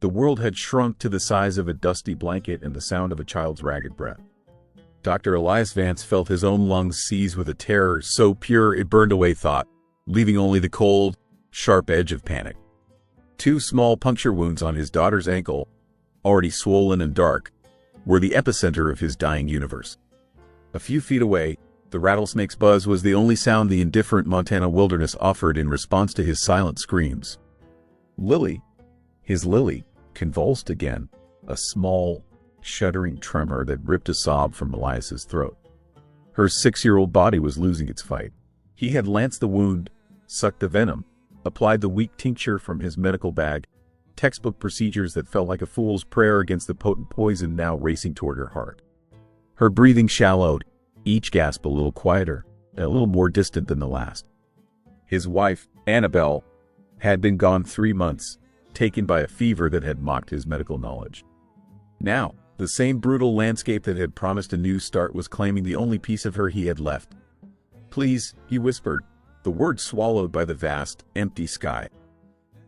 The world had shrunk to the size of a dusty blanket and the sound of a child's ragged breath. Dr. Elias Vance felt his own lungs seize with a terror so pure it burned away thought, leaving only the cold, sharp edge of panic. 2 small puncture wounds on his daughter's ankle, already swollen and dark, were the epicenter of his dying universe. A few feet away, the rattlesnake's buzz was the only sound the indifferent Montana wilderness offered in response to his silent screams. His Lily, convulsed again, a small, shuddering tremor that ripped a sob from Elias's throat. Her 6-year-old body was losing its fight. He had lanced the wound, sucked the venom, applied the weak tincture from his medical bag, textbook procedures that felt like a fool's prayer against the potent poison now racing toward her heart. Her breathing shallowed, each gasp a little quieter, a little more distant than the last. His wife, Annabelle, had been gone 3 months, taken by a fever that had mocked his medical knowledge. Now, the same brutal landscape that had promised a new start was claiming the only piece of her he had left. "Please," he whispered, the word swallowed by the vast, empty sky.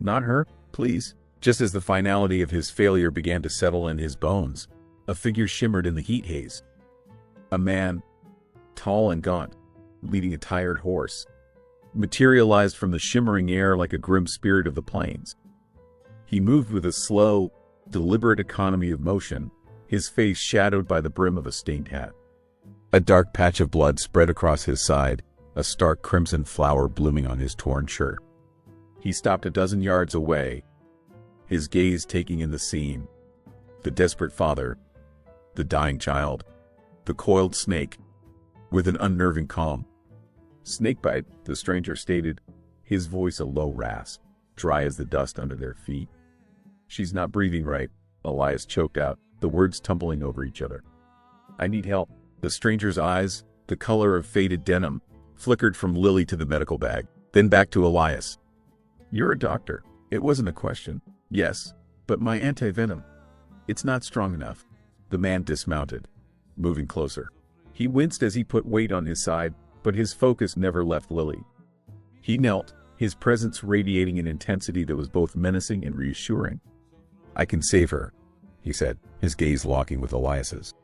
"Not her, please." Just as the finality of his failure began to settle in his bones, a figure shimmered in the heat haze. A man, tall and gaunt, leading a tired horse, materialized from the shimmering air like a grim spirit of the plains. He moved with a slow, deliberate economy of motion, his face shadowed by the brim of a stained hat. A dark patch of blood spread across his side, a stark crimson flower blooming on his torn shirt. He stopped a dozen yards away, his gaze taking in the scene. The desperate father, the dying child, the coiled snake, with an unnerving calm. "Snakebite," the stranger stated, his voice a low rasp, dry as the dust under their feet. "She's not breathing right," Elias choked out, the words tumbling over each other. "I need help." The stranger's eyes, the color of faded denim, flickered from Lily to the medical bag, then back to Elias. "You're a doctor." It wasn't a question. "Yes, but my anti-venom, it's not strong enough." The man dismounted, moving closer. He winced as he put weight on his side, but his focus never left Lily. He knelt, his presence radiating an intensity that was both menacing and reassuring. "I can save her," he said, his gaze locking with Elias's.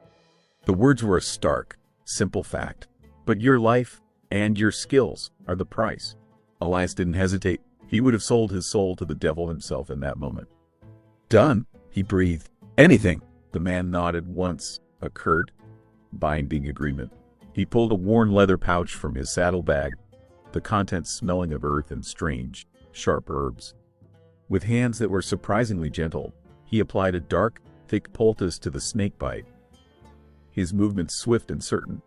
The words were a stark, simple fact. "But your life and your skills are the price." Elias didn't hesitate. He would have sold his soul to the devil himself in that moment. "Done," he breathed. "Anything." The man nodded once, a curt, binding agreement. He pulled a worn leather pouch from his saddlebag, the contents smelling of earth and strange, sharp herbs. With hands that were surprisingly gentle, he applied a dark, thick poultice to the snakebite. His movements swift and certain.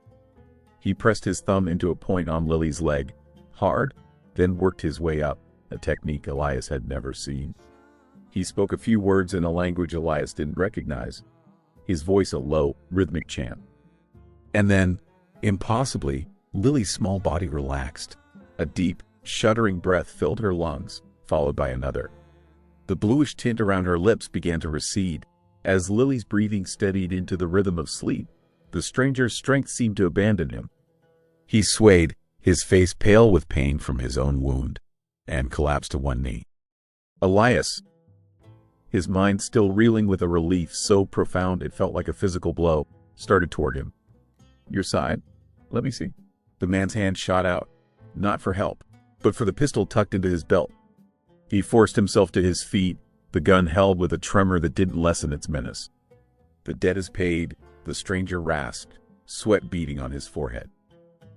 He pressed his thumb into a point on Lily's leg, hard, then worked his way up, a technique Elias had never seen. He spoke a few words in a language Elias didn't recognize, his voice a low, rhythmic chant. And then, impossibly, Lily's small body relaxed. A deep, shuddering breath filled her lungs, followed by another. The bluish tint around her lips began to recede. As Lily's breathing steadied into the rhythm of sleep, the stranger's strength seemed to abandon him. He swayed, his face pale with pain from his own wound, and collapsed to one knee. Elias, his mind still reeling with a relief so profound it felt like a physical blow, started toward him. "Your side? Let me see." The man's hand shot out, not for help, but for the pistol tucked into his belt. He forced himself to his feet, the gun held with a tremor that didn't lessen its menace. "The debt is paid," the stranger rasped, sweat beading on his forehead.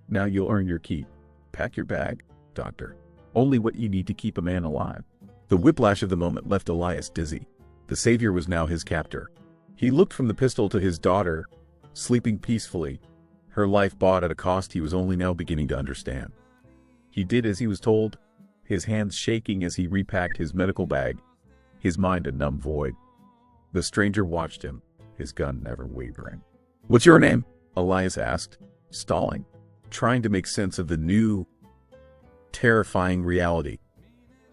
"Now you'll earn your keep. Pack your bag, doctor. Only what you need to keep a man alive." The whiplash of the moment left Elias dizzy. The savior was now his captor. He looked from the pistol to his daughter, sleeping peacefully, her life bought at a cost he was only now beginning to understand. He did as he was told, his hands shaking as he repacked his medical bag, his mind a numb void. The stranger watched him, his gun never wavering. "What's your name?" Elias asked, stalling, trying to make sense of the new, terrifying reality.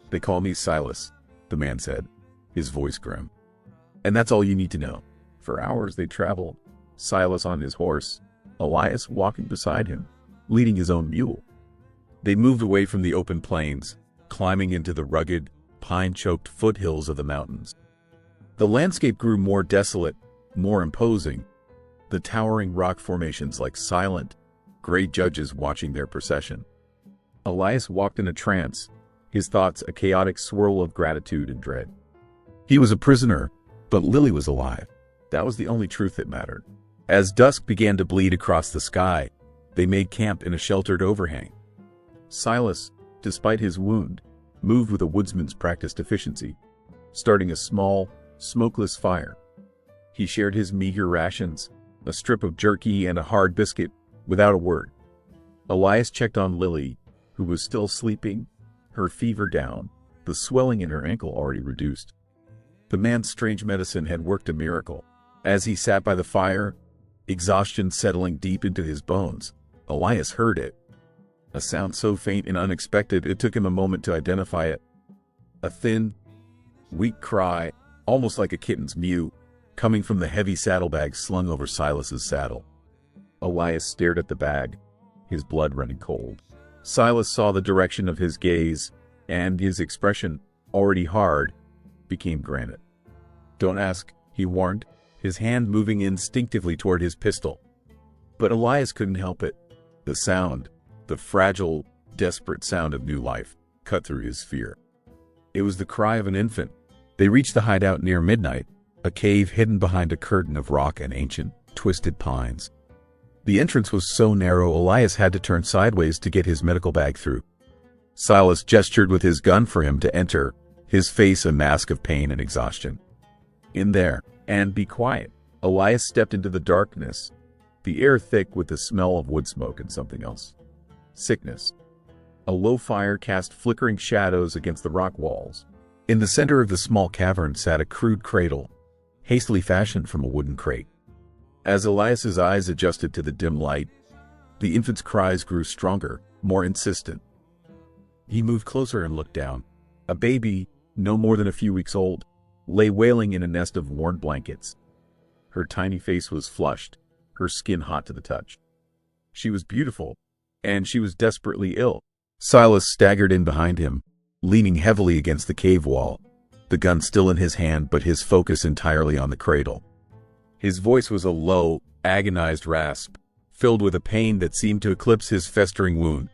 "They call me Silas," the man said, his voice grim. "And that's all you need to know." For hours they traveled, Silas on his horse, Elias walking beside him, leading his own mule. They moved away from the open plains, climbing into the rugged, pine-choked foothills of the mountains. The landscape grew more desolate, more imposing, the towering rock formations like silent, gray judges watching their procession. Elias walked in a trance, his thoughts a chaotic swirl of gratitude and dread. He was a prisoner, but Lily was alive. That was the only truth that mattered. As dusk began to bleed across the sky, they made camp in a sheltered overhang. Silas, despite his wound, moved with a woodsman's practiced efficiency, starting a small, smokeless fire. He shared his meager rations, a strip of jerky and a hard biscuit, without a word. Elias checked on Lily, who was still sleeping, her fever down, the swelling in her ankle already reduced. The man's strange medicine had worked a miracle. As he sat by the fire, exhaustion settling deep into his bones, Elias heard it. A sound so faint and unexpected it took him a moment to identify it. A thin, weak cry, almost like a kitten's mew, coming from the heavy saddlebag slung over Silas's saddle. Elias stared at the bag, his blood running cold. Silas saw the direction of his gaze, and his expression, already hard, became granite. "Don't ask," he warned, his hand moving instinctively toward his pistol. But Elias couldn't help it. The sound, the fragile, desperate sound of new life, cut through his fear. It was the cry of an infant. They reached the hideout near midnight, a cave hidden behind a curtain of rock and ancient, twisted pines. The entrance was so narrow Elias had to turn sideways to get his medical bag through. Silas gestured with his gun for him to enter, his face a mask of pain and exhaustion. "In there, and be quiet." Elias stepped into the darkness, the air thick with the smell of wood smoke and something else. Sickness. A low fire cast flickering shadows against the rock walls. In the center of the small cavern sat a crude cradle, hastily fashioned from a wooden crate. As Elias's eyes adjusted to the dim light, the infant's cries grew stronger, more insistent. He moved closer and looked down. A baby, no more than a few weeks old, lay wailing in a nest of worn blankets. Her tiny face was flushed, her skin hot to the touch. She was beautiful, and she was desperately ill. Silas staggered in behind him, leaning heavily against the cave wall, the gun still in his hand but his focus entirely on the cradle. His voice was a low, agonized rasp, filled with a pain that seemed to eclipse his festering wound.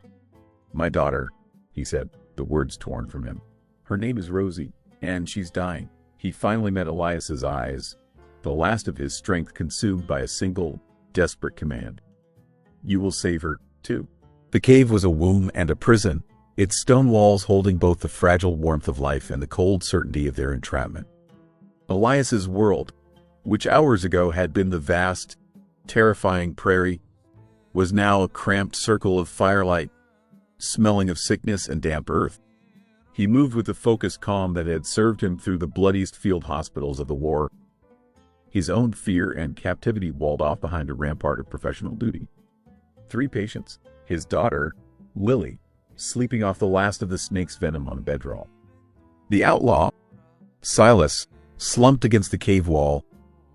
"My daughter," he said, the words torn from him. "Her name is Rosie, and she's dying." He finally met Elias's eyes, the last of his strength consumed by a single, desperate command. "You will save her, too." The cave was a womb and a prison, its stone walls holding both the fragile warmth of life and the cold certainty of their entrapment. Elias's world, which hours ago had been the vast, terrifying prairie, was now a cramped circle of firelight, smelling of sickness and damp earth. He moved with the focused calm that had served him through the bloodiest field hospitals of the war. His own fear and captivity walled off behind a rampart of professional duty. 3 patients, his daughter, Lily, sleeping off the last of the snake's venom on a bedroll. The outlaw, Silas, slumped against the cave wall,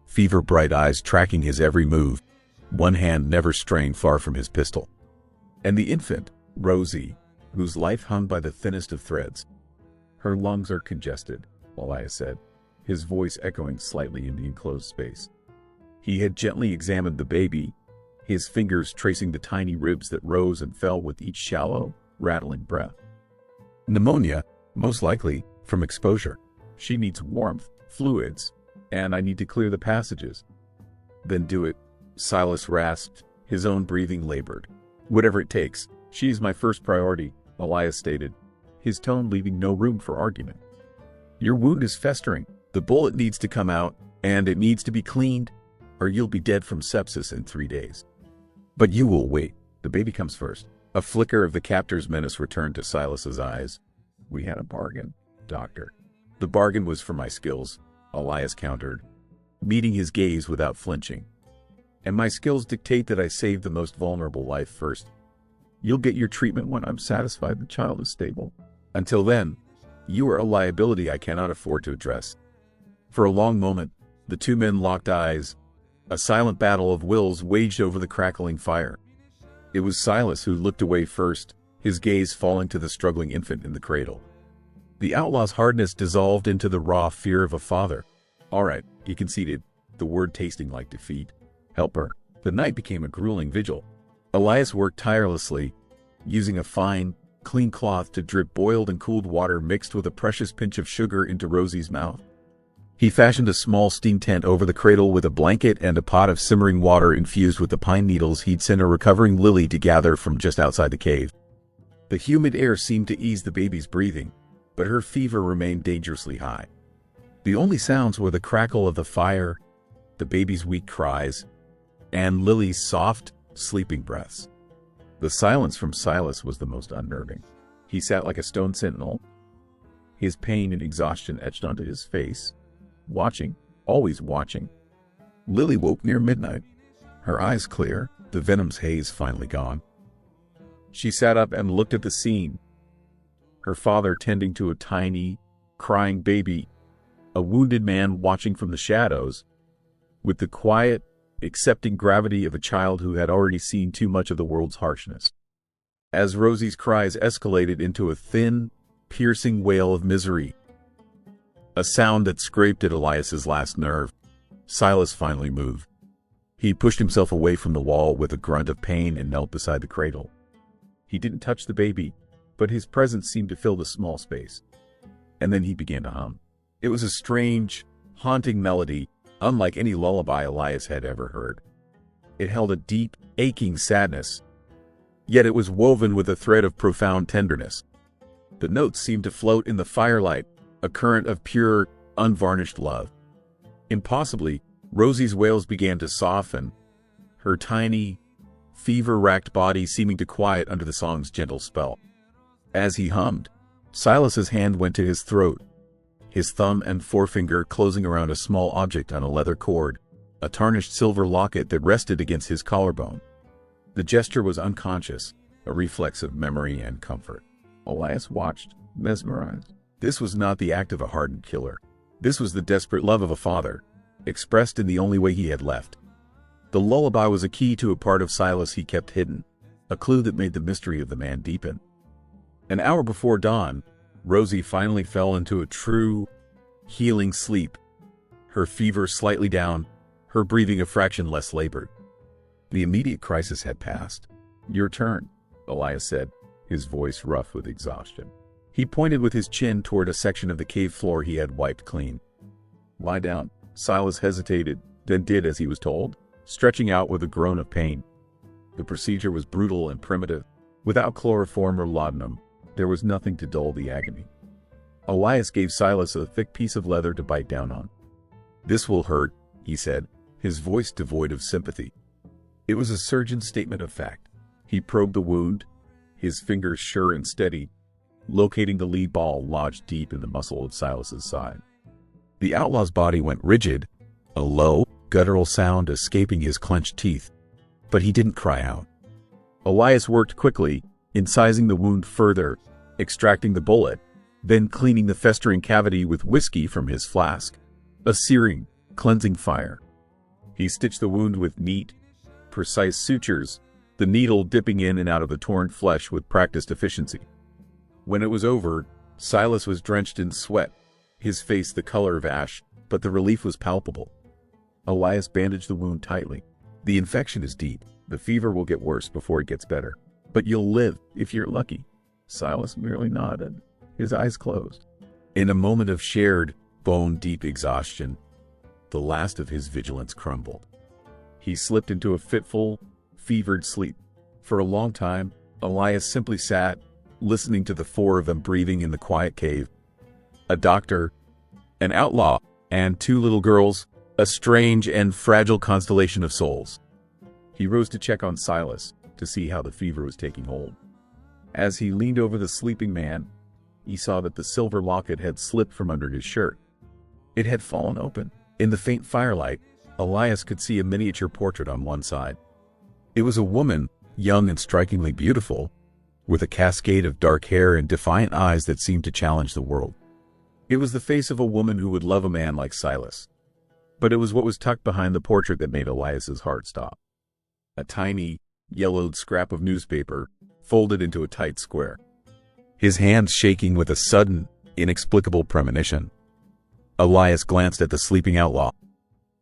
fever-bright eyes tracking his every move, one hand never straying far from his pistol. And the infant, Rosie, whose life hung by the thinnest of threads. "Her lungs are congested," Elias said, his voice echoing slightly in the enclosed space. He had gently examined the baby, his fingers tracing the tiny ribs that rose and fell with each shallow, rattling breath. "Pneumonia, most likely, from exposure. She needs warmth, fluids, and I need to clear the passages." "Then do it," Silas rasped, his own breathing labored. "Whatever it takes. She's my first priority," Elias stated, his tone leaving no room for argument. "Your wound is festering. The bullet needs to come out, and it needs to be cleaned, or you'll be dead from sepsis in 3 days. But you will wait. The baby comes first." A flicker of the captor's menace returned to Silas's eyes. "We had a bargain, doctor." "The bargain was for my skills," Elias countered, meeting his gaze without flinching. "And my skills dictate that I save the most vulnerable life first. You'll get your treatment when I'm satisfied the child is stable. Until then, you are a liability I cannot afford to address." For a long moment, the 2 men locked eyes. A silent battle of wills waged over the crackling fire. It was Silas who looked away first, his gaze falling to the struggling infant in the cradle. The outlaw's hardness dissolved into the raw fear of a father. All right, he conceded, the word tasting like defeat. Help her. The night became a grueling vigil. Elias worked tirelessly, using a fine, clean cloth to drip boiled and cooled water mixed with a precious pinch of sugar into Rosie's mouth. He fashioned a small steam tent over the cradle with a blanket and a pot of simmering water infused with the pine needles he'd sent a recovering Lily to gather from just outside the cave. The humid air seemed to ease the baby's breathing, but her fever remained dangerously high. The only sounds were the crackle of the fire, the baby's weak cries, and Lily's soft, sleeping breaths. The silence from Silas was the most unnerving. He sat like a stone sentinel, his pain and exhaustion etched onto his face, watching, always watching. Lily woke near midnight, her eyes clear, the venom's haze finally gone. She sat up and looked at the scene. Her father tending to a tiny, crying baby, a wounded man watching from the shadows, with the quiet, accepting gravity of a child who had already seen too much of the world's harshness. As Rosie's cries escalated into a thin, piercing wail of misery, a sound that scraped at Elias's last nerve, Silas finally moved. He pushed himself away from the wall with a grunt of pain and knelt beside the cradle. He didn't touch the baby, but his presence seemed to fill the small space. And then he began to hum. It was a strange, haunting melody, unlike any lullaby Elias had ever heard. It held a deep, aching sadness, yet it was woven with a thread of profound tenderness. The notes seemed to float in the firelight, a current of pure, unvarnished love. Impossibly, Rosie's wails began to soften, her tiny, fever-racked body seeming to quiet under the song's gentle spell. As he hummed, Silas's hand went to his throat, his thumb and forefinger closing around a small object on a leather cord, a tarnished silver locket that rested against his collarbone. The gesture was unconscious, a reflex of memory and comfort. Elias watched, mesmerized. This was not the act of a hardened killer. This was the desperate love of a father, expressed in the only way he had left. The lullaby was a key to a part of Silas he kept hidden, a clue that made the mystery of the man deepen. An hour before dawn, Rosie finally fell into a true, healing sleep, her fever slightly down, her breathing a fraction less labored. The immediate crisis had passed. "Your turn," Elias said, his voice rough with exhaustion. He pointed with his chin toward a section of the cave floor he had wiped clean. "Lie down." Silas hesitated, then did as he was told, stretching out with a groan of pain. The procedure was brutal and primitive. Without chloroform or laudanum, there was nothing to dull the agony. Elias gave Silas a thick piece of leather to bite down on. "This will hurt," he said, his voice devoid of sympathy. It was a surgeon's statement of fact. He probed the wound, his fingers sure and steady, locating the lead ball lodged deep in the muscle of Silas's side. The outlaw's body went rigid, a low, guttural sound escaping his clenched teeth, but he didn't cry out. Elias worked quickly, incising the wound further, extracting the bullet, then cleaning the festering cavity with whiskey from his flask, a searing, cleansing fire. He stitched the wound with neat, precise sutures, the needle dipping in and out of the torn flesh with practiced efficiency. When it was over, Silas was drenched in sweat, his face the color of ash, but the relief was palpable. Elias bandaged the wound tightly. "The infection is deep. The fever will get worse before it gets better. But you'll live, if you're lucky." Silas merely nodded, his eyes closed. In a moment of shared, bone-deep exhaustion, the last of his vigilance crumbled. He slipped into a fitful, fevered sleep. For a long time, Elias simply sat, listening to the four of them breathing in the quiet cave. A doctor, an outlaw, and two little girls, a strange and fragile constellation of souls. He rose to check on Silas, to see how the fever was taking hold. As he leaned over the sleeping man, he saw that the silver locket had slipped from under his shirt. It had fallen open. In the faint firelight, Elias could see a miniature portrait on one side. It was a woman, young and strikingly beautiful, with a cascade of dark hair and defiant eyes that seemed to challenge the world. It was the face of a woman who would love a man like Silas. But it was what was tucked behind the portrait that made Elias's heart stop. A tiny, yellowed scrap of newspaper, folded into a tight square. His hands shaking with a sudden, inexplicable premonition. Elias glanced at the sleeping outlaw.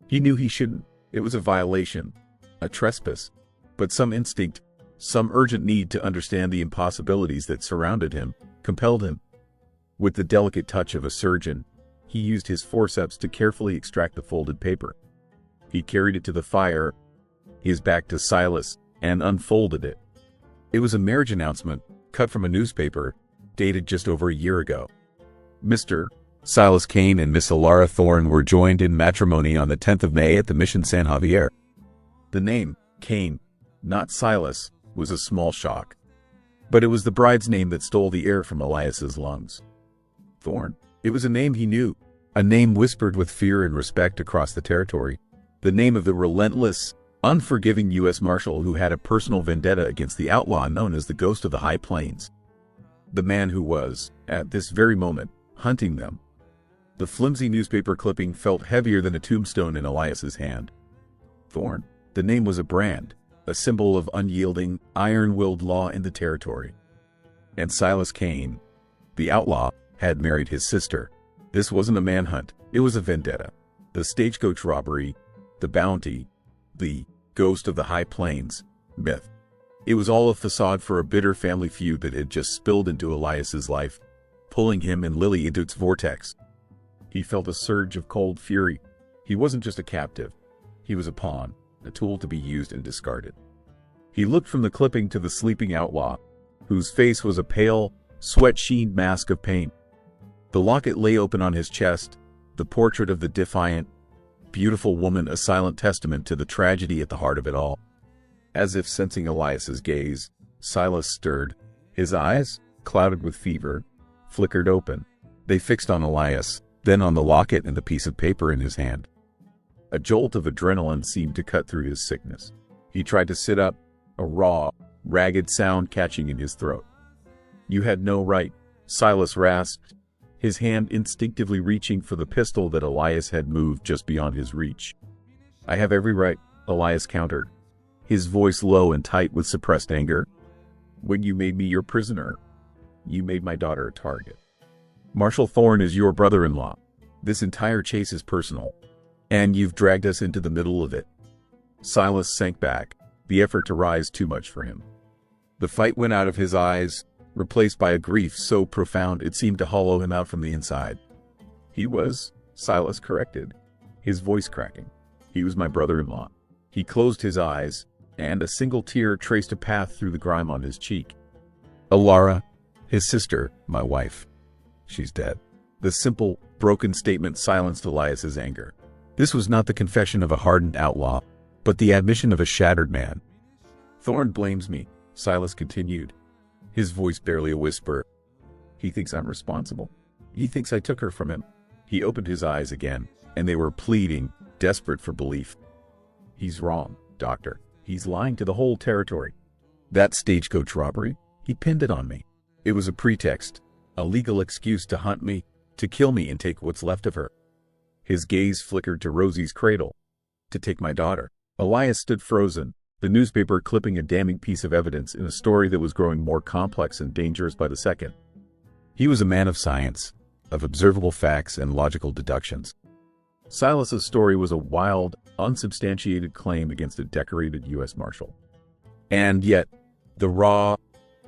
He knew he shouldn't. It was a violation, a trespass. But some instinct, some urgent need to understand the impossibilities that surrounded him, compelled him. With the delicate touch of a surgeon, he used his forceps to carefully extract the folded paper. He carried it to the fire, his back to Silas, and unfolded it. It was a marriage announcement, cut from a newspaper, dated just over a year ago. Mr. Silas Kane and Miss Alara Thorne were joined in matrimony on the 10th of May at the Mission San Javier. The name, Kane, not Silas, was a small shock. But it was the bride's name that stole the air from Elias's lungs. Thorne. It was a name he knew, a name whispered with fear and respect across the territory, the name of the relentless, unforgiving U.S. Marshal who had a personal vendetta against the outlaw known as the Ghost of the High Plains. The man who was, at this very moment, hunting them. The flimsy newspaper clipping felt heavier than a tombstone in Elias's hand. Thorne. The name was a brand, a symbol of unyielding, iron-willed law in the territory. And Silas Kane, the outlaw, had married his sister. This wasn't a manhunt, it was a vendetta. The stagecoach robbery, the bounty, the Ghost of the High Plains myth. It was all a facade for a bitter family feud that had just spilled into Elias's life, pulling him and Lily into its vortex. He felt a surge of cold fury. He wasn't just a captive. He was a pawn, a tool to be used and discarded. He looked from the clipping to the sleeping outlaw, whose face was a pale, sweat-sheened mask of pain. The locket lay open on his chest, the portrait of the defiant, beautiful woman a silent testament to the tragedy at the heart of it all. As if sensing Elias's gaze, Silas stirred. His eyes, clouded with fever, flickered open. They fixed on Elias, then on the locket and the piece of paper in his hand. A jolt of adrenaline seemed to cut through his sickness. He tried to sit up, a raw, ragged sound catching in his throat. "You had no right," Silas rasped, his hand instinctively reaching for the pistol that Elias had moved just beyond his reach. "I have every right," Elias countered, his voice low and tight with suppressed anger. "When you made me your prisoner, you made my daughter a target. Marshal Thorne is your brother-in-law. This entire chase is personal, and you've dragged us into the middle of it." Silas sank back, the effort to rise too much for him. The fight went out of his eyes, replaced by a grief so profound it seemed to hollow him out from the inside. "He was," Silas corrected, his voice cracking. "He was my brother-in-law." He closed his eyes, and a single tear traced a path through the grime on his cheek. "Alara, his sister, my wife. She's dead." The simple, broken statement silenced Elias's anger. This was not the confession of a hardened outlaw, but the admission of a shattered man. "Thorne blames me," Silas continued, his voice barely a whisper. "He thinks I'm responsible. He thinks I took her from him." He opened his eyes again, and they were pleading, desperate for belief. "He's wrong, Doctor. He's lying to the whole territory. That stagecoach robbery, he pinned it on me. It was a pretext, a legal excuse to hunt me, to kill me and take what's left of her." His gaze flickered to Rosie's cradle. "To take my daughter." Elias stood frozen, the newspaper clipping a damning piece of evidence in a story that was growing more complex and dangerous by the second. He was a man of science, of observable facts and logical deductions. Silas's story was a wild, unsubstantiated claim against a decorated U.S. Marshal. And yet, the raw,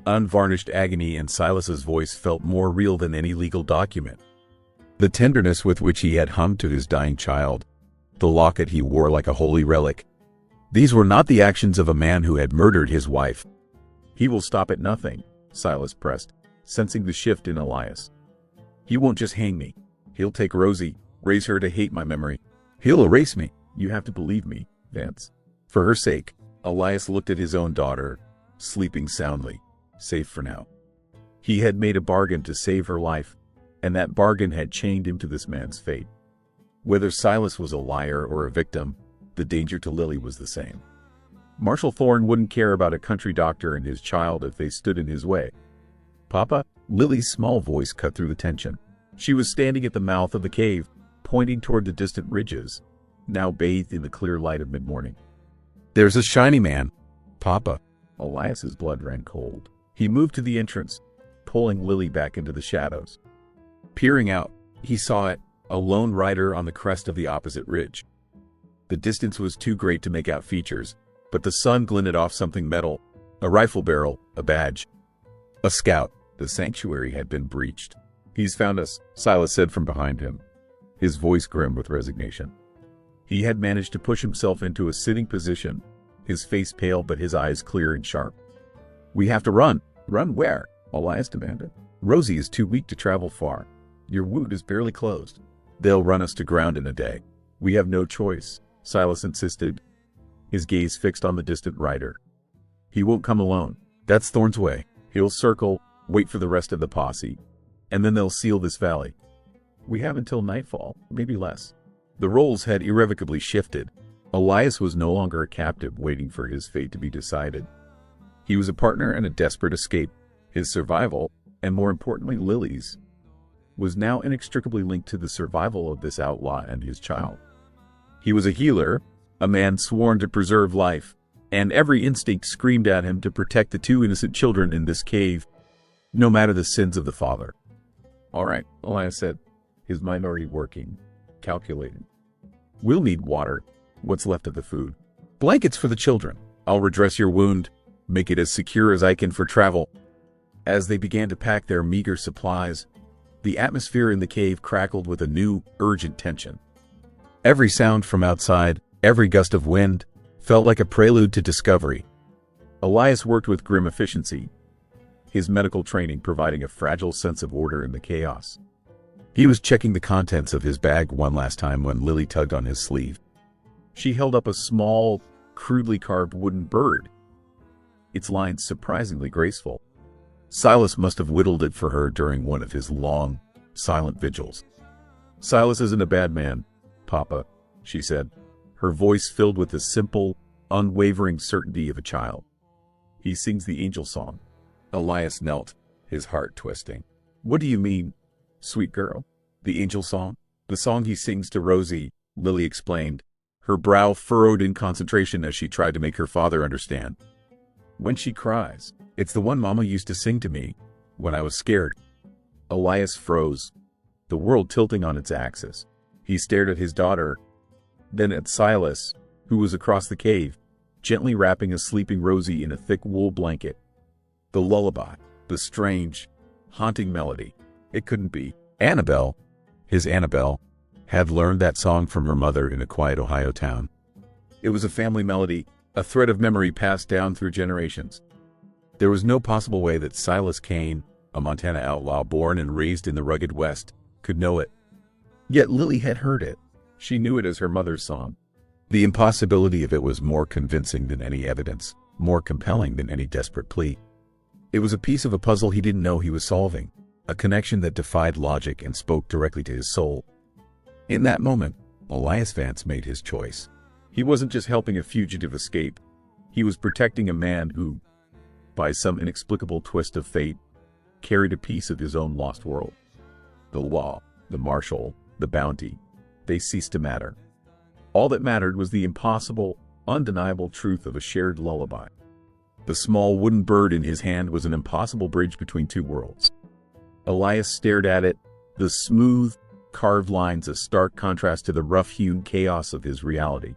unvarnished agony in Silas's voice felt more real than any legal document. The tenderness with which he had hummed to his dying child, the locket he wore like a holy relic. These were not the actions of a man who had murdered his wife. "He will stop at nothing," Silas pressed, sensing the shift in Elias. "He won't just hang me. He'll take Rosie, raise her to hate my memory. He'll erase me. You have to believe me, Vance. For her sake." Elias looked at his own daughter, sleeping soundly, safe for now. He had made a bargain to save her life, and that bargain had chained him to this man's fate. Whether Silas was a liar or a victim, the danger to Lily was the same. Marshal Thorne wouldn't care about a country doctor and his child if they stood in his way. "Papa?" Lily's small voice cut through the tension. She was standing at the mouth of the cave, pointing toward the distant ridges, now bathed in the clear light of mid-morning. "There's a shiny man, Papa." Elias's blood ran cold. He moved to the entrance, pulling Lily back into the shadows. Peering out, he saw it, a lone rider on the crest of the opposite ridge. The distance was too great to make out features, but the sun glinted off something metal, a rifle barrel, a badge. A scout. The sanctuary had been breached. "He's found us," Silas said from behind him, his voice grim with resignation. He had managed to push himself into a sitting position, his face pale but his eyes clear and sharp. "We have to run." "Run where?" Elias demanded. "Rosie is too weak to travel far. Your wound is barely closed. They'll run us to ground in a day." "We have no choice," Silas insisted, his gaze fixed on the distant rider. "He won't come alone. That's Thorne's way. He'll circle, wait for the rest of the posse, and then they'll seal this valley. We have until nightfall, maybe less." The roles had irrevocably shifted. Elias was no longer a captive waiting for his fate to be decided. He was a partner in a desperate escape. His survival, and more importantly Lily's, was now inextricably linked to the survival of this outlaw and his child. He was a healer, a man sworn to preserve life, and every instinct screamed at him to protect the two innocent children in this cave, no matter the sins of the father. "All right," Elias said, his mind already working, calculating. "We'll need water, what's left of the food. Blankets for the children. I'll redress your wound, make it as secure as I can for travel." As they began to pack their meager supplies, the atmosphere in the cave crackled with a new, urgent tension. Every sound from outside, every gust of wind, felt like a prelude to discovery. Elias worked with grim efficiency, his medical training providing a fragile sense of order in the chaos. He was checking the contents of his bag one last time when Lily tugged on his sleeve. She held up a small, crudely carved wooden bird, its lines surprisingly graceful. Silas must have whittled it for her during one of his long, silent vigils. "Silas isn't a bad man, Papa," she said, her voice filled with the simple, unwavering certainty of a child. "He sings the angel song." Elias knelt, his heart twisting. "What do you mean, sweet girl?" "The angel song? The song he sings to Rosie," Lily explained, her brow furrowed in concentration as she tried to make her father understand. "When she cries, it's the one Mama used to sing to me when I was scared." Elias froze, the world tilting on its axis. He stared at his daughter, then at Silas, who was across the cave, gently wrapping a sleeping Rosie in a thick wool blanket. The lullaby, the strange, haunting melody. It couldn't be. Annabelle, his Annabelle, had learned that song from her mother in a quiet Ohio town. It was a family melody, a thread of memory passed down through generations. There was no possible way that Silas Kane, a Montana outlaw born and raised in the rugged West, could know it. Yet Lily had heard it. She knew it as her mother's song. The impossibility of it was more convincing than any evidence, more compelling than any desperate plea. It was a piece of a puzzle he didn't know he was solving, a connection that defied logic and spoke directly to his soul. In that moment, Elias Vance made his choice. He wasn't just helping a fugitive escape. He was protecting a man who, by some inexplicable twist of fate, carried a piece of his own lost world. The law, the marshal, the bounty, they ceased to matter. All that mattered was the impossible, undeniable truth of a shared lullaby. The small wooden bird in his hand was an impossible bridge between two worlds. Elias stared at it, the smooth, carved lines a stark contrast to the rough-hewn chaos of his reality.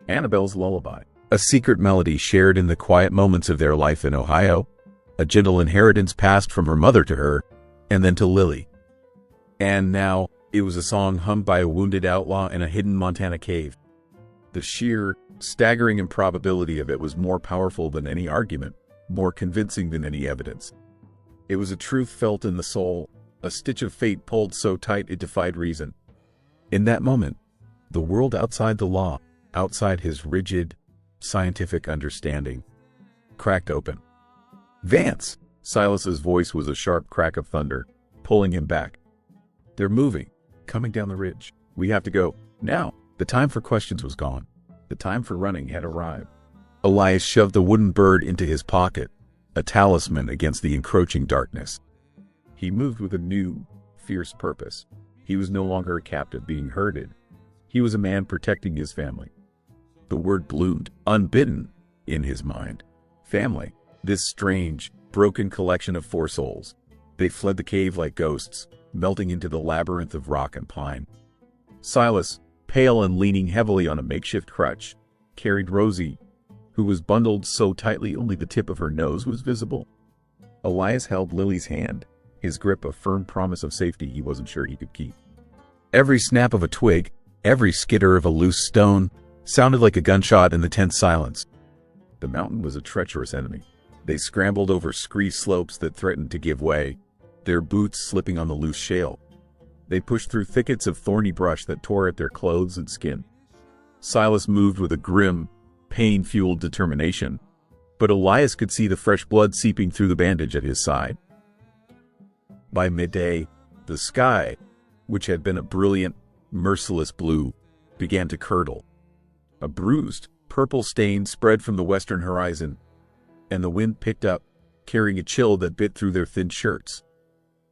Annabelle's lullaby, a secret melody shared in the quiet moments of their life in Ohio, a gentle inheritance passed from her mother to her, and then to Lily. And now, it was a song hummed by a wounded outlaw in a hidden Montana cave. The sheer, staggering improbability of it was more powerful than any argument, more convincing than any evidence. It was a truth felt in the soul, a stitch of fate pulled so tight it defied reason. In that moment, the world outside the law, outside his rigid, scientific understanding, cracked open. "Vance!" Silas's voice was a sharp crack of thunder, pulling him back. "They're moving, coming down the ridge. We have to go, now." The time for questions was gone. The time for running had arrived. Elias shoved the wooden bird into his pocket, a talisman against the encroaching darkness. He moved with a new, fierce purpose. He was no longer a captive being herded. He was a man protecting his family. The word bloomed, unbidden, in his mind. Family. This strange, broken collection of four souls. They fled the cave like ghosts, melting into the labyrinth of rock and pine. Silas, pale and leaning heavily on a makeshift crutch, carried Rosie, who was bundled so tightly only the tip of her nose was visible. Elias held Lily's hand, his grip a firm promise of safety he wasn't sure he could keep. Every snap of a twig, every skitter of a loose stone, sounded like a gunshot in the tense silence. The mountain was a treacherous enemy. They scrambled over scree slopes that threatened to give way, their boots slipping on the loose shale. They pushed through thickets of thorny brush that tore at their clothes and skin. Silas moved with a grim, pain-fueled determination, but Elias could see the fresh blood seeping through the bandage at his side. By midday, the sky, which had been a brilliant, merciless blue, began to curdle. A bruised, purple stain spread from the western horizon, and the wind picked up, carrying a chill that bit through their thin shirts.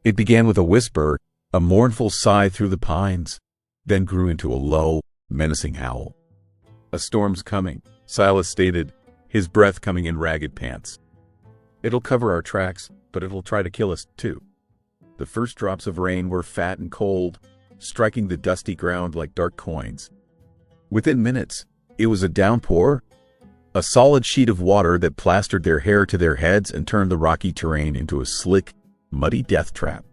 It began with a whisper, a mournful sigh through the pines, then grew into a low, menacing howl. "A storm's coming," Silas stated, his breath coming in ragged pants. "It'll cover our tracks, but it'll try to kill us, too." The first drops of rain were fat and cold, striking the dusty ground like dark coins. Within minutes, it was a downpour, a solid sheet of water that plastered their hair to their heads and turned the rocky terrain into a slick, muddy death trap.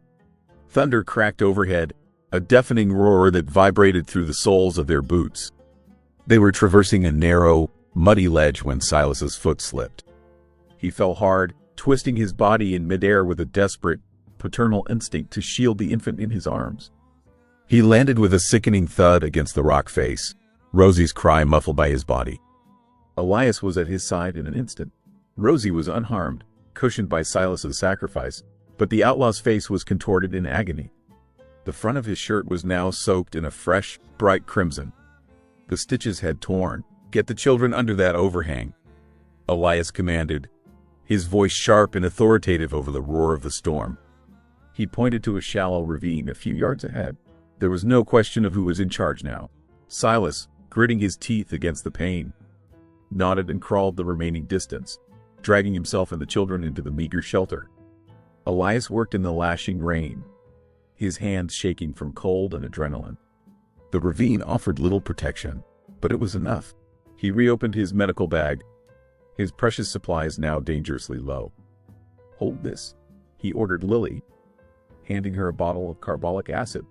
Thunder cracked overhead, a deafening roar that vibrated through the soles of their boots. They were traversing a narrow, muddy ledge when Silas's foot slipped. He fell hard, twisting his body in midair with a desperate, paternal instinct to shield the infant in his arms. He landed with a sickening thud against the rock face, Rosie's cry muffled by his body. Elias was at his side in an instant. Rosie was unharmed, cushioned by Silas's sacrifice, but the outlaw's face was contorted in agony. The front of his shirt was now soaked in a fresh, bright crimson. The stitches had torn. "Get the children under that overhang," Elias commanded, his voice sharp and authoritative over the roar of the storm. He pointed to a shallow ravine a few yards ahead. There was no question of who was in charge now. Silas, gritting his teeth against the pain, nodded and crawled the remaining distance, dragging himself and the children into the meager shelter. Elias worked in the lashing rain, his hands shaking from cold and adrenaline. The ravine offered little protection, but it was enough. He reopened his medical bag, his precious supplies now dangerously low. "Hold this," he ordered Lily, handing her a bottle of carbolic acid.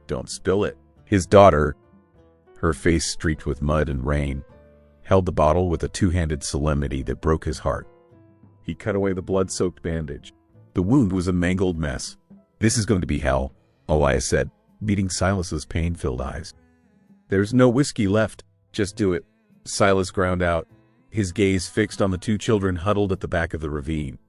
"Don't spill it." His daughter, her face streaked with mud and rain, held the bottle with a two-handed solemnity that broke his heart. He cut away the blood-soaked bandage. The wound was a mangled mess. "This is going to be hell," Elias said, meeting Silas's pain-filled eyes. "There's no whiskey left. Just do it," Silas ground out, his gaze fixed on the two children huddled at the back of the ravine.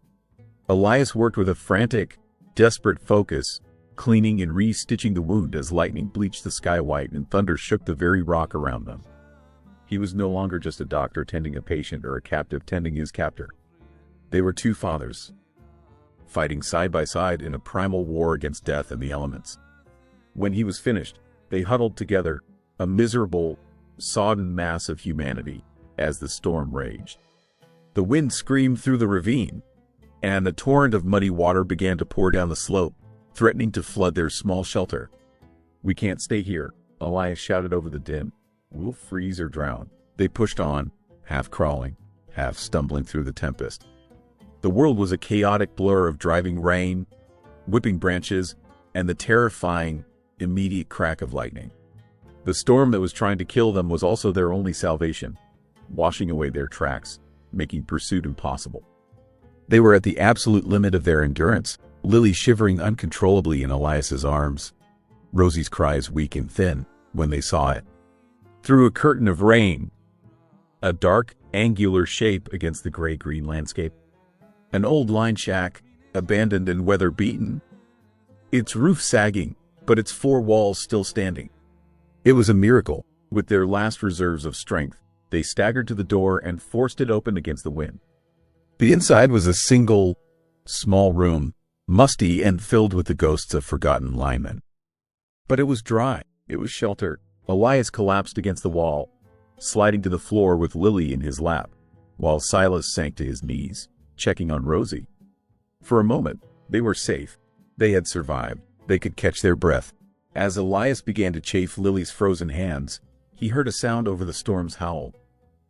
Elias worked with a frantic, desperate focus, cleaning and re-stitching the wound as lightning bleached the sky white and thunder shook the very rock around them. He was no longer just a doctor tending a patient or a captive tending his captor. They were two fathers, fighting side by side in a primal war against death and the elements. When he was finished, they huddled together, a miserable, sodden mass of humanity, as the storm raged. The wind screamed through the ravine, and a torrent of muddy water began to pour down the slope, threatening to flood their small shelter. "We can't stay here," Elias shouted over the din. "We'll freeze or drown." They pushed on, half crawling, half stumbling through the tempest. The world was a chaotic blur of driving rain, whipping branches, and the terrifying, immediate crack of lightning. The storm that was trying to kill them was also their only salvation, washing away their tracks, making pursuit impossible. They were at the absolute limit of their endurance, Lily shivering uncontrollably in Elias's arms, Rosie's cries weak and thin when they saw it. Through a curtain of rain, a dark, angular shape against the gray-green landscape. An old line shack, abandoned and weather-beaten, its roof sagging, but its four walls still standing. It was a miracle. With their last reserves of strength, they staggered to the door and forced it open against the wind. The inside was a single, small room, musty and filled with the ghosts of forgotten linemen. But it was dry. It was sheltered. Elias collapsed against the wall, sliding to the floor with Lily in his lap, while Silas sank to his knees, checking on Rosie. For a moment, they were safe. They had survived. they could catch their breath. As Elias began to chafe Lily's frozen hands, he heard a sound over the storm's howl.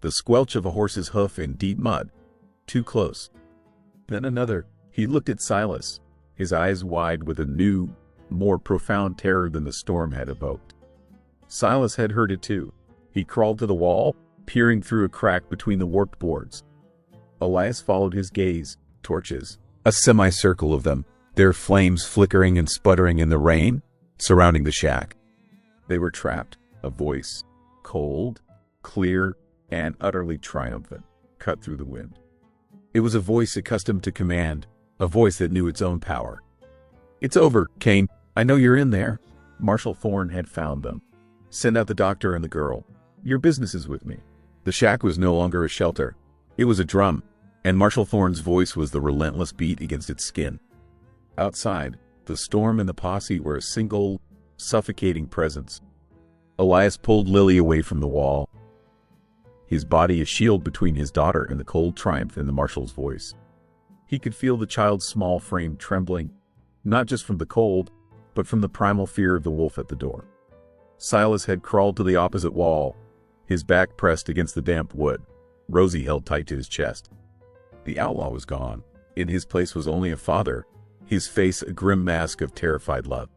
The squelch of a horse's hoof in deep mud. Too close. Then another. He looked at Silas, his eyes wide with a new, more profound terror than the storm had evoked. Silas had heard it too. He crawled to the wall, peering through a crack between the warped boards. Elias followed his gaze. Torches. A semicircle of them, their flames flickering and sputtering in the rain, surrounding the shack. They were trapped. A voice, cold, clear, and utterly triumphant, cut through the wind. It was a voice accustomed to command, a voice that knew its own power. "It's over, Kane. I know you're in there." Marshal Thorne had found them. "Send out the doctor and the girl. Your business is with me." The shack was no longer a shelter. It was a drum, and Marshal Thorne's voice was the relentless beat against its skin. Outside, the storm and the posse were a single, suffocating presence. Elias pulled Lily away from the wall, his body a shield between his daughter and the cold triumph in the marshal's voice. He could feel the child's small frame trembling, not just from the cold, but from the primal fear of the wolf at the door. Silas had crawled to the opposite wall, his back pressed against the damp wood, Rosie held tight to his chest. The outlaw was gone. In his place was only a father, his face a grim mask of terrified love.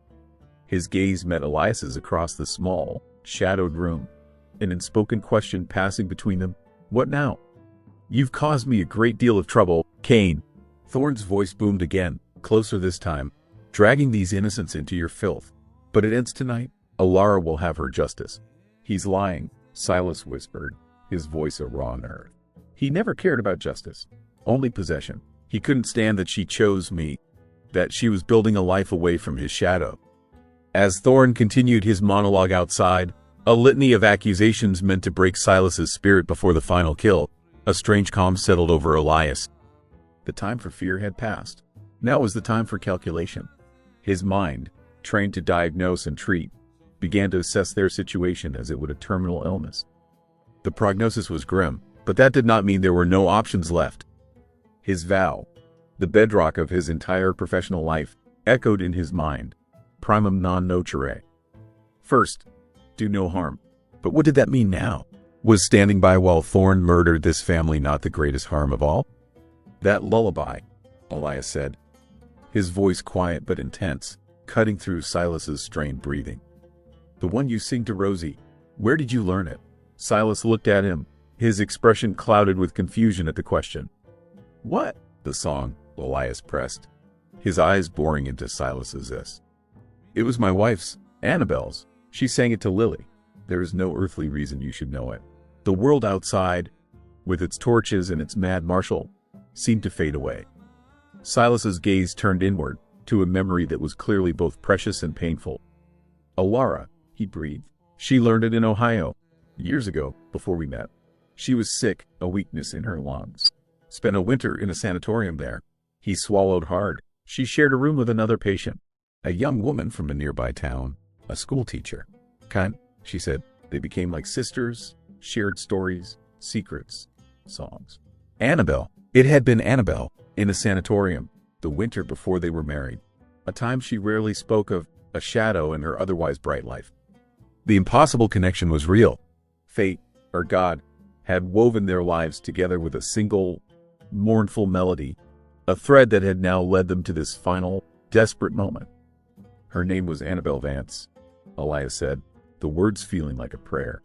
His gaze met Elias's across the small, shadowed room, an unspoken question passing between them. "What now?" "You've caused me a great deal of trouble, Kane." Thorne's voice boomed again, closer this time, "dragging these innocents into your filth. But it ends tonight. Alara will have her justice." "He's lying," Silas whispered, his voice a raw nerve. "He never cared about justice, only possession. He couldn't stand that she chose me, that she was building a life away from his shadow." As Thorne continued his monologue outside, a litany of accusations meant to break Silas's spirit before the final kill, a strange calm settled over Elias. The time for fear had passed. Now was the time for calculation. His mind, trained to diagnose and treat, began to assess their situation as it would a terminal illness. The prognosis was grim, but that did not mean there were no options left. His vow, the bedrock of his entire professional life, echoed in his mind. Primum non nocere. First, do no harm. But what did that mean now? Was standing by while Thorne murdered this family not the greatest harm of all? "That lullaby," Elias said, his voice quiet but intense, cutting through Silas's strained breathing. "The one you sing to Rosie. Where did you learn it?" Silas looked at him, his expression clouded with confusion at the question. "What?" "The song," Elias pressed, his eyes boring into Silas's. "It was my wife's, Annabelle's. She sang it to Lily. There is no earthly reason you should know it." The world outside, with its torches and its mad marshal, seemed to fade away. Silas's gaze turned inward, to a memory that was clearly both precious and painful. "Alara," he breathed. "She learned it in Ohio, years ago, before we met. She was sick, a weakness in her lungs. Spent a winter in a sanatorium there." He swallowed hard. "She shared a room with another patient, a young woman from a nearby town, a school teacher. Kind," she said. "They became like sisters, shared stories, secrets, songs." Annabelle. It had been Annabelle, in a sanatorium, the winter before they were married. A time she rarely spoke of, a shadow in her otherwise bright life. The impossible connection was real. Fate, or God, had woven their lives together with a single, mournful melody, a thread that had now led them to this final, desperate moment. "Her name was Annabelle Vance," Elias said, the words feeling like a prayer.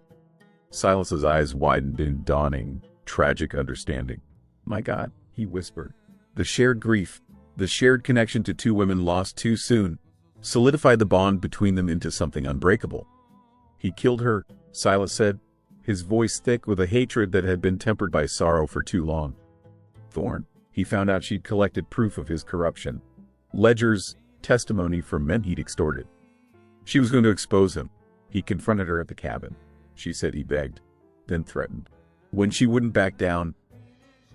Silas's eyes widened in dawning, tragic understanding. "My God," he whispered. The shared grief, the shared connection to two women lost too soon, solidified the bond between them into something unbreakable. "He killed her," Silas said, his voice thick with a hatred that had been tempered by sorrow for too long. "Thorne, he found out she'd collected proof of his corruption. Ledgers, testimony from men he'd extorted. She was going to expose him. He confronted her at the cabin. She said he begged, then threatened. When she wouldn't back down,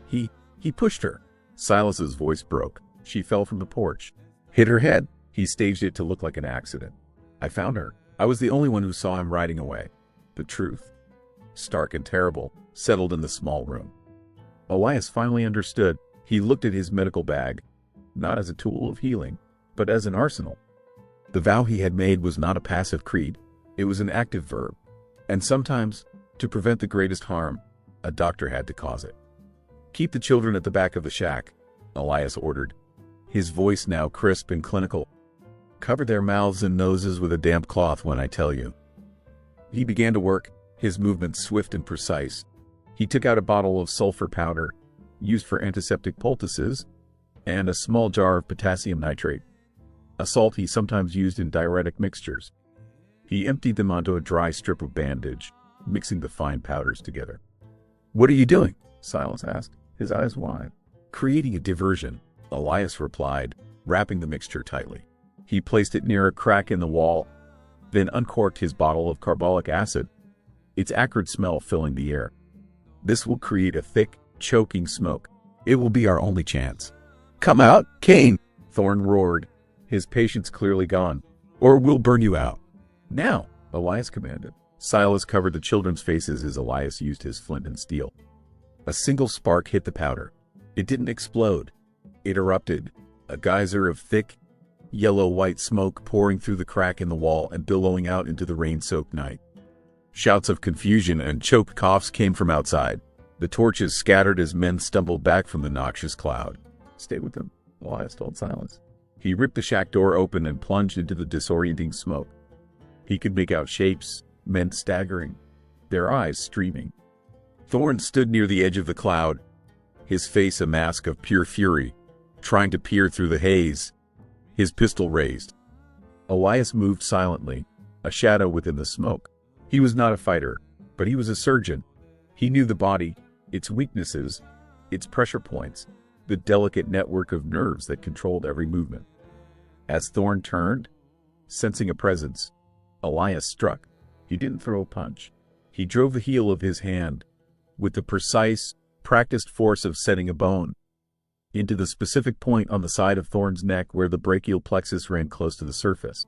he pushed her." Silas's voice broke. She fell from the porch, hit her head. He staged it to look like an accident. "I found her. I was the only one who saw him riding away." The truth, stark and terrible, settled in the small room. Elias finally understood. He looked at his medical bag, not as a tool of healing, but as an arsenal. The vow he had made was not a passive creed, it was an active verb. And sometimes, to prevent the greatest harm, a doctor had to cause it. "Keep the children at the back of the shack," Elias ordered, his voice now crisp and clinical. "Cover their mouths and noses with a damp cloth when I tell you." He began to work, his movements swift and precise. He took out a bottle of sulfur powder, used for antiseptic poultices, and a small jar of potassium nitrate, a salt he sometimes used in diuretic mixtures. He emptied them onto a dry strip of bandage, mixing the fine powders together. "What are you doing?" Silas asked, his eyes wide. "Creating a diversion," Elias replied, wrapping the mixture tightly. He placed it near a crack in the wall, then uncorked his bottle of carbolic acid, its acrid smell filling the air. "This will create a thick, choking smoke. It will be our only chance." "Come out, Cain!" Thorn roared, his patience clearly gone. "Or we'll burn you out." "Now!" Elias commanded. Silas covered the children's faces as Elias used his flint and steel. A single spark hit the powder. It didn't explode. It erupted, a geyser of thick, yellow-white smoke pouring through the crack in the wall and billowing out into the rain-soaked night. Shouts of confusion and choked coughs came from outside. The torches scattered as men stumbled back from the noxious cloud. "Stay with them," Elias told Silas. He ripped the shack door open and plunged into the disorienting smoke. He could make out shapes, men staggering, their eyes streaming. Thorn stood near the edge of the cloud, his face a mask of pure fury, trying to peer through the haze, his pistol raised. Elias moved silently, a shadow within the smoke. He was not a fighter, but he was a surgeon. He knew the body, its weaknesses, its pressure points, the delicate network of nerves that controlled every movement. As Thorn turned, sensing a presence, Elias struck. He didn't throw a punch. He drove the heel of his hand, with the precise, practiced force of setting a bone, into the specific point on the side of Thorn's neck where the brachial plexus ran close to the surface.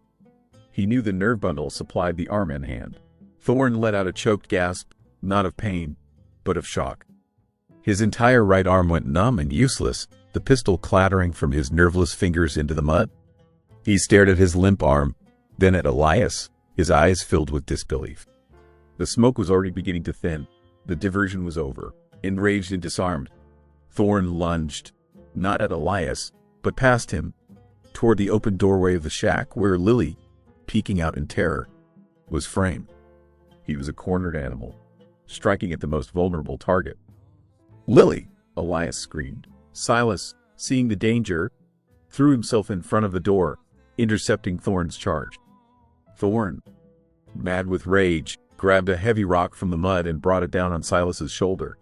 He knew the nerve bundle supplied the arm and hand. Thorn let out a choked gasp, not of pain, but of shock. His entire right arm went numb and useless, the pistol clattering from his nerveless fingers into the mud. He stared at his limp arm, then at Elias, his eyes filled with disbelief. The smoke was already beginning to thin. The diversion was over. Enraged and disarmed, Thorn lunged, not at Elias, but past him, toward the open doorway of the shack where Lily, peeking out in terror, was framed. He was a cornered animal, striking at the most vulnerable target. "Lily!" Elias screamed. Silas, seeing the danger, threw himself in front of the door, intercepting Thorn's charge. Thorn, mad with rage, grabbed a heavy rock from the mud and brought it down on Silas's shoulder.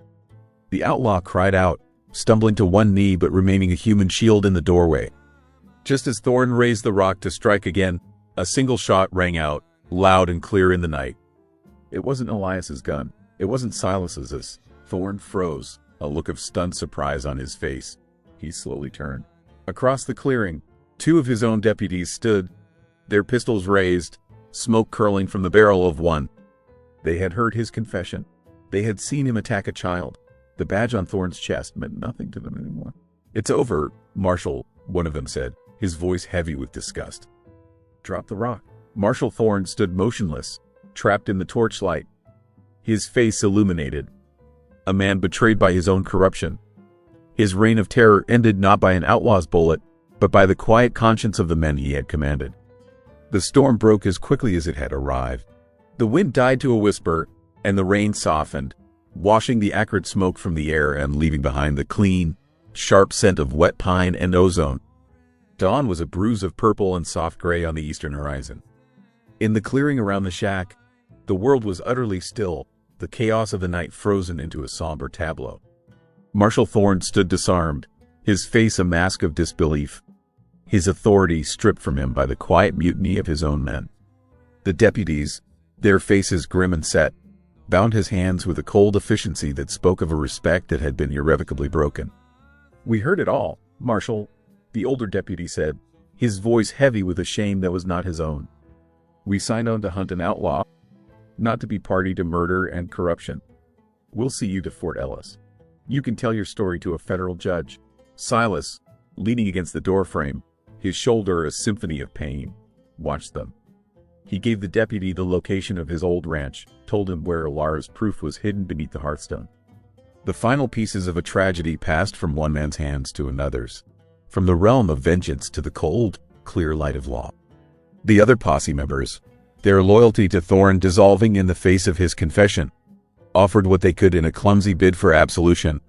The outlaw cried out, stumbling to one knee but remaining a human shield in the doorway. Just as Thorn raised the rock to strike again, a single shot rang out, loud and clear in the night. It wasn't Elias's gun. It wasn't Silas's. Thorn froze, a look of stunned surprise on his face. He slowly turned. Across the clearing, two of his own deputies stood, their pistols raised, smoke curling from the barrel of one. They had heard his confession. They had seen him attack a child. The badge on Thorn's chest meant nothing to them anymore. "It's over, Marshal," one of them said, his voice heavy with disgust. "Drop the rock." Marshal Thorn stood motionless, trapped in the torchlight, his face illuminated. A man betrayed by his own corruption. His reign of terror ended not by an outlaw's bullet, but by the quiet conscience of the men he had commanded. The storm broke as quickly as it had arrived. The wind died to a whisper, and the rain softened, washing the acrid smoke from the air and leaving behind the clean, sharp scent of wet pine and ozone. Dawn was a bruise of purple and soft gray on the eastern horizon. In the clearing around the shack, the world was utterly still, the chaos of the night frozen into a somber tableau. Marshal Thorn stood disarmed, his face a mask of disbelief, his authority stripped from him by the quiet mutiny of his own men. The deputies, their faces grim and set, bound his hands with a cold efficiency that spoke of a respect that had been irrevocably broken. "We heard it all, Marshal," the older deputy said, his voice heavy with a shame that was not his own. "We signed on to hunt an outlaw, not to be party to murder and corruption. We'll see you to Fort Ellis. You can tell your story to a federal judge." Silas, leaning against the doorframe, his shoulder a symphony of pain, watched them. He gave the deputy the location of his old ranch, told him where Alara's proof was hidden beneath the hearthstone. The final pieces of a tragedy passed from one man's hands to another's, from the realm of vengeance to the cold, clear light of law. The other posse members, their loyalty to Thorne dissolving in the face of his confession, offered what they could in a clumsy bid for absolution: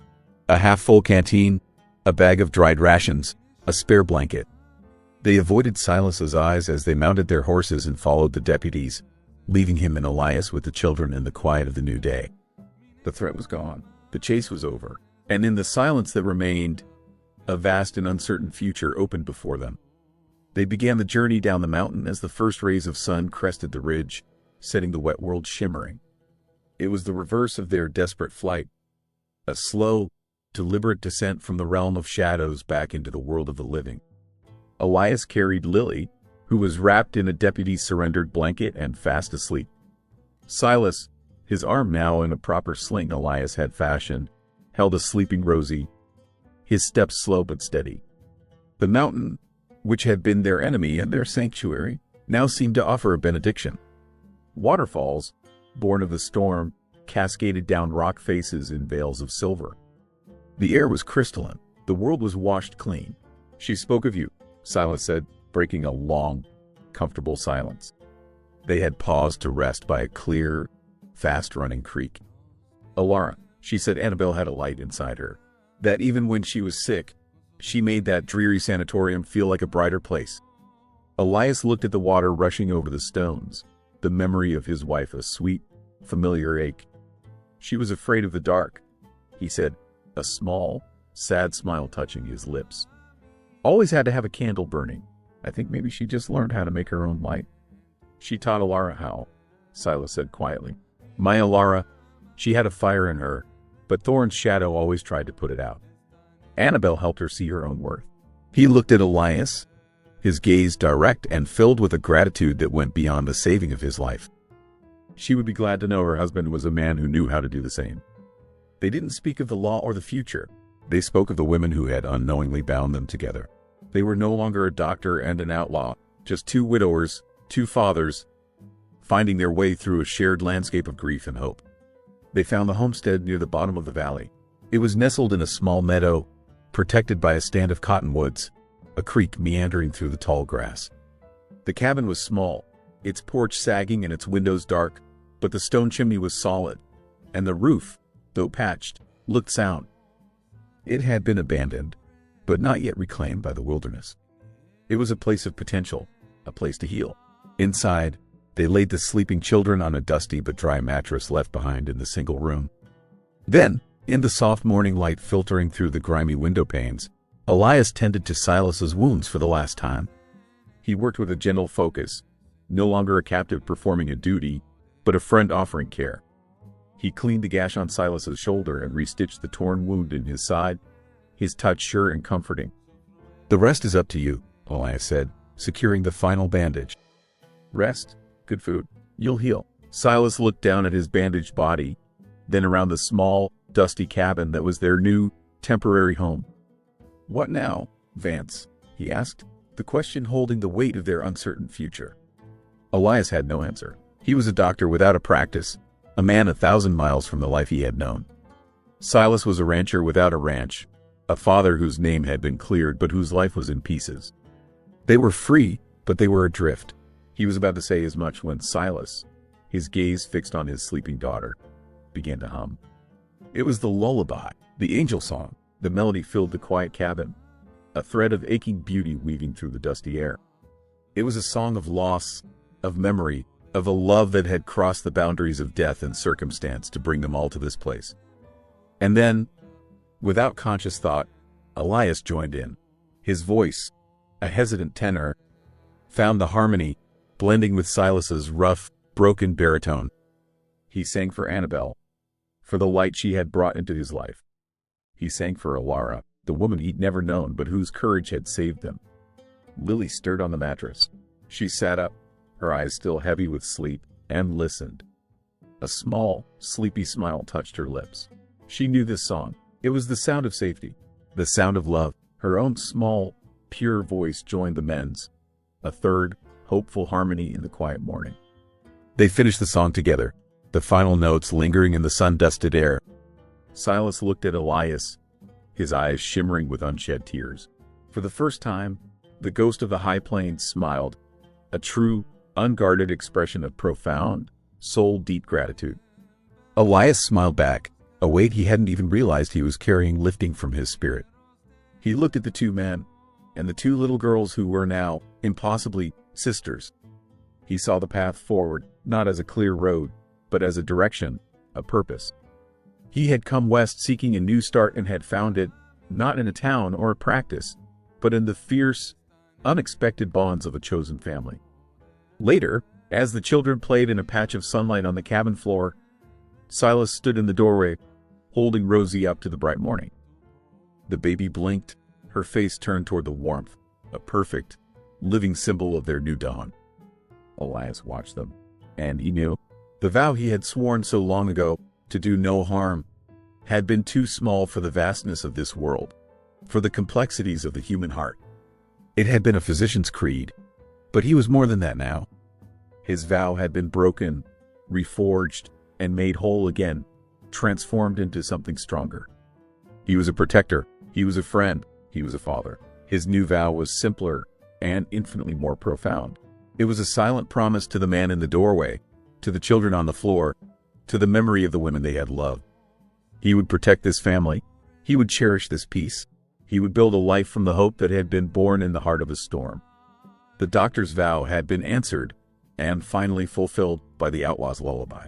a half-full canteen, a bag of dried rations, a spare blanket. They avoided Silas's eyes as they mounted their horses and followed the deputies, leaving him and Elias with the children in the quiet of the new day. The threat was gone. The chase was over, and in the silence that remained, a vast and uncertain future opened before them. They began the journey down the mountain as the first rays of sun crested the ridge, setting the wet world shimmering. It was the reverse of their desperate flight, a slow, deliberate descent from the realm of shadows back into the world of the living. Elias carried Lily, who was wrapped in a deputy's surrendered blanket and fast asleep. Silas, his arm now in a proper sling Elias had fashioned, held a sleeping Rosie, his steps slow but steady. The mountain, which had been their enemy and their sanctuary, now seemed to offer a benediction. Waterfalls, born of the storm, cascaded down rock faces in veils of silver. The air was crystalline. The world was washed clean. "She spoke of you," Silas said, breaking a long, comfortable silence. They had paused to rest by a clear, fast-running creek. "Alara," she said. Annabelle had a light inside her, that even when she was sick, she made that dreary sanatorium feel like a brighter place. Elias looked at the water rushing over the stones, the memory of his wife a sweet, familiar ache. "She was afraid of the dark," he said, a small, sad smile touching his lips. "Always had to have a candle burning. I think maybe she just learned how to make her own light." "She taught Alara how," Silas said quietly. "My Alara, she had a fire in her, but Thorne's shadow always tried to put it out. Annabelle helped her see her own worth." He looked at Elias, his gaze direct and filled with a gratitude that went beyond the saving of his life. She would be glad to know her husband was a man who knew how to do the same. They didn't speak of the law or the future. They spoke of the women who had unknowingly bound them together. They were no longer a doctor and an outlaw, just two widowers, two fathers, finding their way through a shared landscape of grief and hope. They found the homestead near the bottom of the valley. It was nestled in a small meadow, protected by a stand of cottonwoods, a creek meandering through the tall grass. The cabin was small, its porch sagging and its windows dark, but the stone chimney was solid, and the roof, though patched, looked sound. It had been abandoned, but not yet reclaimed by the wilderness. It was a place of potential, a place to heal. Inside, they laid the sleeping children on a dusty but dry mattress left behind in the single room. Then, in the soft morning light filtering through the grimy window panes, Elias tended to Silas's wounds for the last time. He worked with a gentle focus, no longer a captive performing a duty, but a friend offering care. He cleaned the gash on Silas's shoulder and restitched the torn wound in his side, his touch sure and comforting. "The rest is up to you," Elias said, securing the final bandage. "Rest, good food, you'll heal." Silas looked down at his bandaged body, then around the small, dusty cabin that was their new, temporary home. "What now, Vance?" he asked, the question holding the weight of their uncertain future. Elias had no answer. He was a doctor without a practice, a man 1,000 miles from the life he had known. Silas was a rancher without a ranch, a father whose name had been cleared but whose life was in pieces. They were free, but they were adrift. He was about to say as much when Silas, his gaze fixed on his sleeping daughter, began to hum. It was the lullaby, the angel song. The melody filled the quiet cabin, a thread of aching beauty weaving through the dusty air. It was a song of loss, of memory, of a love that had crossed the boundaries of death and circumstance to bring them all to this place. And then, without conscious thought, Elias joined in. His voice, a hesitant tenor, found the harmony, blending with Silas's rough, broken baritone. He sang for Annabelle, for the light she had brought into his life. He sang for Alara, the woman he'd never known but whose courage had saved them. Lily stirred on the mattress. She sat up, her eyes still heavy with sleep, and listened. A small, sleepy smile touched her lips. She knew this song. It was the sound of safety, the sound of love. Her own small, pure voice joined the men's. A third, hopeful harmony in the quiet morning. They finished the song together, the final notes lingering in the sun-dusted air. Silas looked at Elias, his eyes shimmering with unshed tears. For the first time, the ghost of the high plains smiled, a true, unguarded expression of profound, soul-deep gratitude. Elias smiled back, a weight he hadn't even realized he was carrying lifting from his spirit. He looked at the two men, and the two little girls who were now, impossibly, sisters. He saw the path forward, not as a clear road, but as a direction, a purpose. He had come west seeking a new start and had found it, not in a town or a practice, but in the fierce, unexpected bonds of a chosen family. Later, as the children played in a patch of sunlight on the cabin floor, Silas stood in the doorway, holding Rosie up to the bright morning. The baby blinked, her face turned toward the warmth, a perfect, living symbol of their new dawn. Elias watched them, and he knew the vow he had sworn so long ago, to do no harm, had been too small for the vastness of this world, for the complexities of the human heart. It had been a physician's creed, but he was more than that now. His vow had been broken, reforged, and made whole again, transformed into something stronger. He was a protector, he was a friend, he was a father. His new vow was simpler and infinitely more profound. It was a silent promise to the man in the doorway, to the children on the floor, to the memory of the women they had loved. He would protect this family. He would cherish this peace. He would build a life from the hope that had been born in the heart of a storm. The doctor's vow had been answered and finally fulfilled by the outlaw's lullaby.